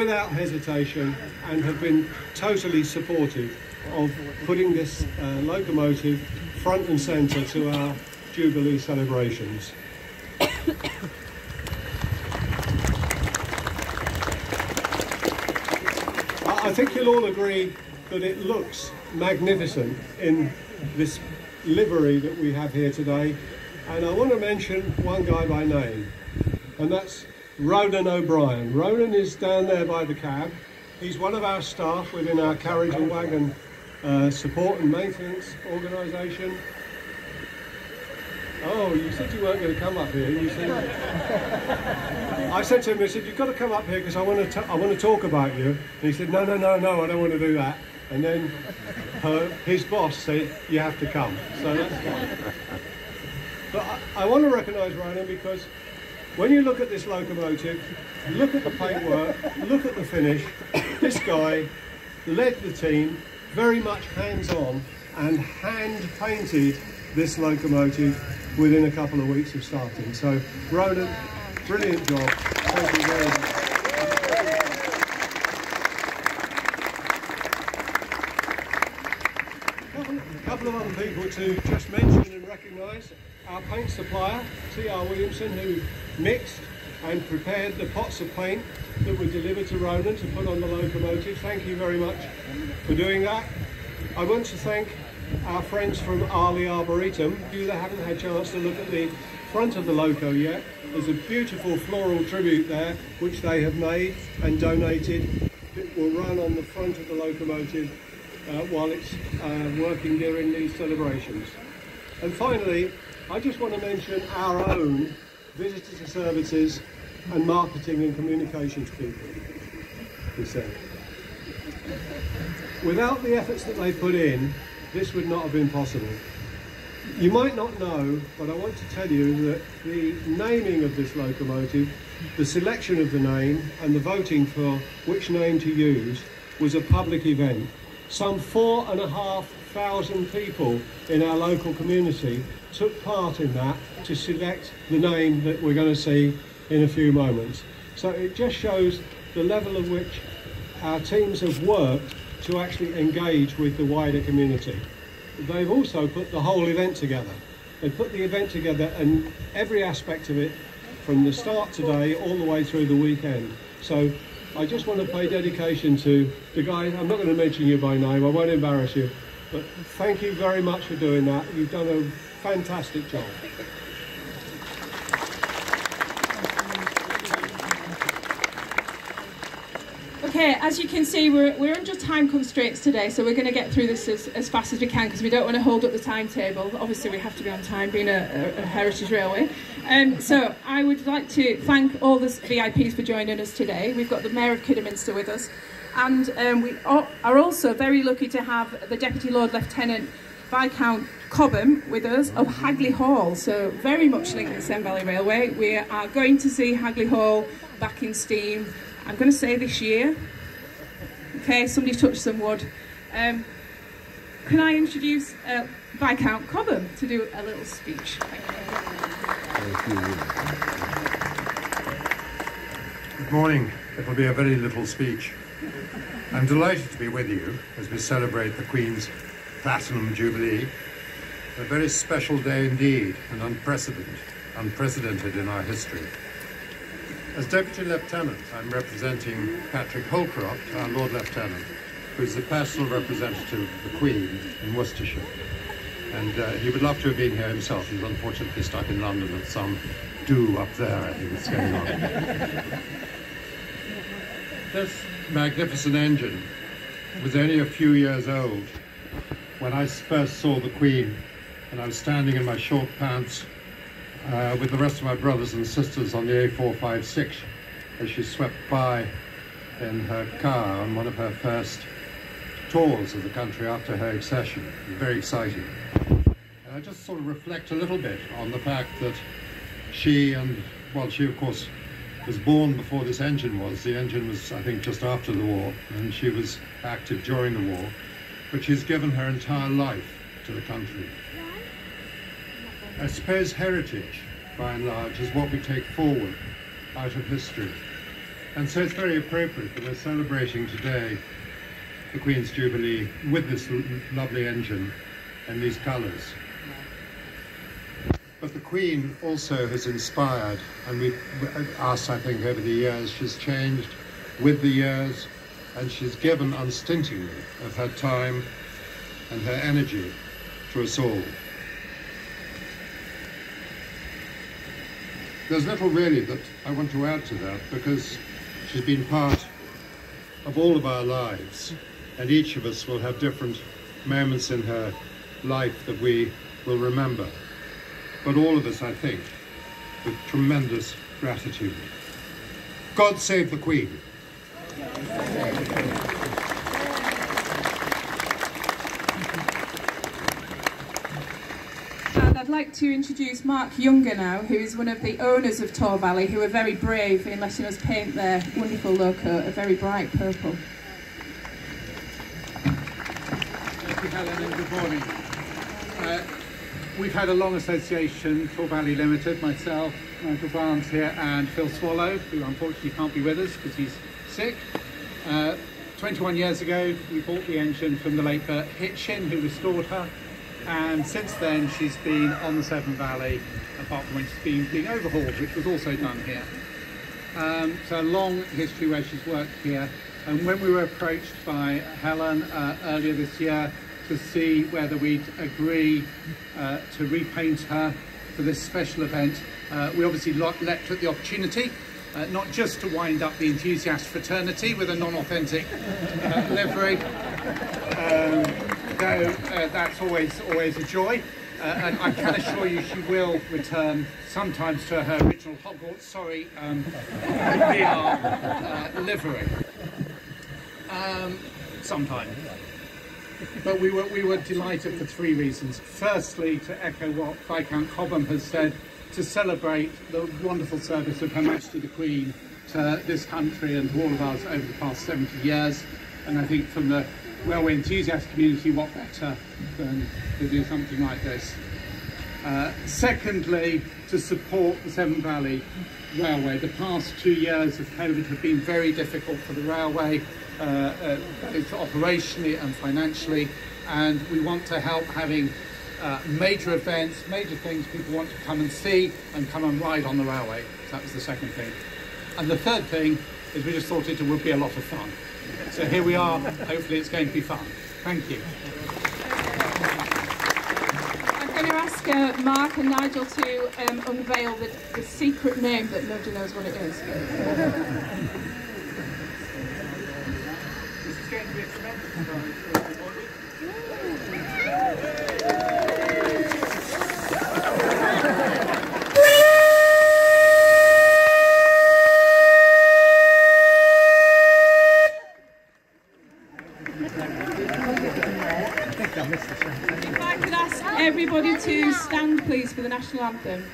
without hesitation and have been totally supportive of putting this locomotive front and centre to our Jubilee celebrations. I think you'll all agree that it looks magnificent in this livery that we have here today, and I want to mention one guy by name, and that's Ronan O'Brien. Ronan is down there by the cab. He's one of our staff within our carriage and wagon support and maintenance organisation. Oh, you said you weren't going to come up here. You said. I said to him, I said, you've got to come up here because I want to talk about you. And he said, no, I don't want to do that. And then his boss said, you have to come. So that's fine. But I want to recognise Ronan because when you look at this locomotive, look at the paintwork, look at the finish, this guy led the team very much hands-on and hand-painted this locomotive within a couple of weeks of starting. So, Ronan, brilliant job. Thank you very much. A couple of other people to just mention and recognise. Our paint supplier, T.R. Williamson, who mixed and prepared the pots of paint that were delivered to Ronan to put on the locomotive. Thank you very much for doing that. I want to thank our friends from Arley Arboretum. You that haven't had a chance to look at the front of the loco yet, there's a beautiful floral tribute there which they have made and donated. It will run on the front of the locomotive while it's working during these celebrations. And finally, I just want to mention our own visitor services and marketing and communications people. He said, without the efforts that they put in, this would not have been possible. You might not know, but I want to tell you that the naming of this locomotive, the selection of the name and the voting for which name to use was a public event. Some 4,500 people in our local community took part in that to select the name that we're going to see in a few moments. So it just shows the level at which our teams have worked to actually engage with the wider community. They've also put the whole event together. They put the event together and every aspect of it from the start today all the way through the weekend. So I just want to pay dedication to the guys. I'm not going to mention you by name, I won't embarrass you, but thank you very much for doing that. You've done a fantastic job. Okay, as you can see, we're under time constraints today, so we're going to get through this as fast as we can because we don't want to hold up the timetable. Obviously, we have to be on time, being a heritage railway. So I would like to thank all the VIPs for joining us today. We've got the Mayor of Kidderminster with us, and we are also very lucky to have the Deputy Lord Lieutenant Viscount Cobham with us of Hagley Hall, so very much linked to the Severn Valley Railway. We are going to see Hagley Hall back in steam, I'm going to say this year. Okay, somebody touched some wood. Can I introduce Viscount Cobham to do a little speech? Thank you. Good morning. It will be a very little speech. I'm delighted to be with you as we celebrate the Queen's Platinum Jubilee. A very special day indeed, and unprecedented in our history. As Deputy Lieutenant, I'm representing Patrick Holcroft, our Lord Lieutenant, who is the personal representative of the Queen in Worcestershire. And he would love to have been here himself. He's unfortunately stuck in London at some do up there, I think, that's going on. This magnificent engine was only a few years old when I first saw the Queen, and I was standing in my short pants with the rest of my brothers and sisters on the A456 as she swept by in her car on one of her first tours of the country after her accession. It was very exciting. And I just sort of reflect a little bit on the fact that she of course was born before this engine was. The engine was, I think, just after the war, and she was active during the war, but she's given her entire life to the country. I suppose heritage, by and large, is what we take forward out of history. And so it's very appropriate that we're celebrating today the Queen's Jubilee with this lovely engine and these colours. But the Queen also has inspired, and us, I think, over the years. She's changed with the years, and she's given unstintingly of her time and her energy to us all. There's little really that I want to add to that, because she's been part of all of our lives, and each of us will have different moments in her life that we will remember. But all of us, I think, with tremendous gratitude. God save the Queen. And I'd like to introduce Mark Younger now, who is one of the owners of Tor Valley, who are very brave in letting us paint their wonderful loco a very bright purple. Thank you, Helen, and good morning. We've had a long association, Tor Valley Limited, myself, Nigel Barnes here, and Phil Swallow, who unfortunately can't be with us because he's sick. 21 years ago, we bought the engine from the late Bert Hitchin, who restored her, and since then she's been on the Severn Valley, apart from when she's been being overhauled, which was also done here. So a long history where she's worked here, and when we were approached by Helen earlier this year to see whether we'd agree to repaint her for this special event, we obviously leapt at the opportunity, not just to wind up the enthusiast fraternity with a non-authentic livery, though that's always a joy, and I can assure you she will return sometimes to her original Hogwarts, VR livery. Sometime. But we were delighted for three reasons. Firstly, to echo what Viscount Cobham has said, to celebrate the wonderful service of Her Majesty the Queen to this country and to all of us over the past 70 years. And I think from the railway enthusiast community, what better than to do something like this. Secondly, to support the Severn Valley Railway. The past 2 years of COVID have been very difficult for the railway, both operationally and financially, and we want to help having major events, major things people want to come and see and come and ride on the railway. So that was the second thing. And the third thing is we just thought it would be a lot of fun. So here we are, hopefully it's going to be fun. Thank you. I'm going to ask Mark and Nigel to unveil the secret name that nobody knows what it is. This is going to be a tremendous fun for everybody. If I could ask everybody to stand, please, for the national anthem.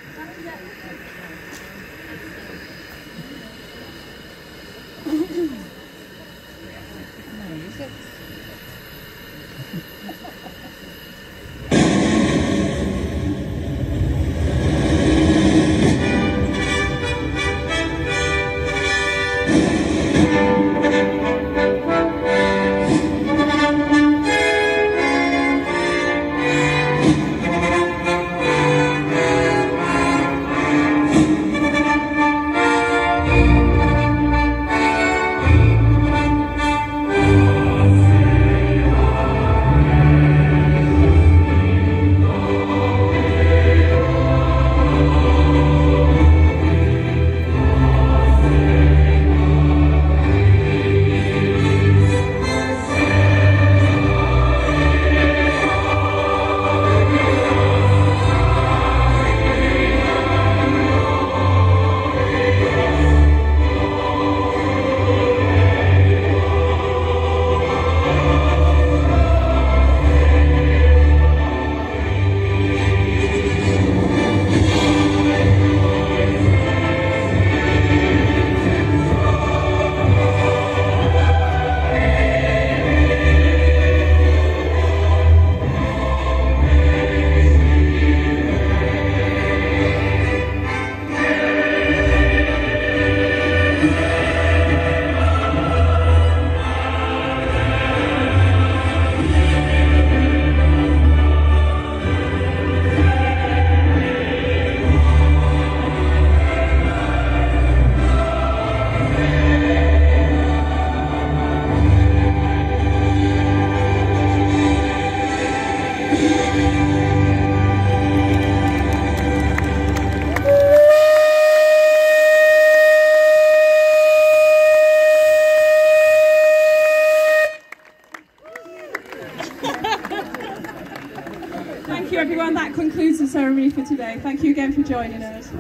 and that concludes the ceremony for today. Thank you again for joining us.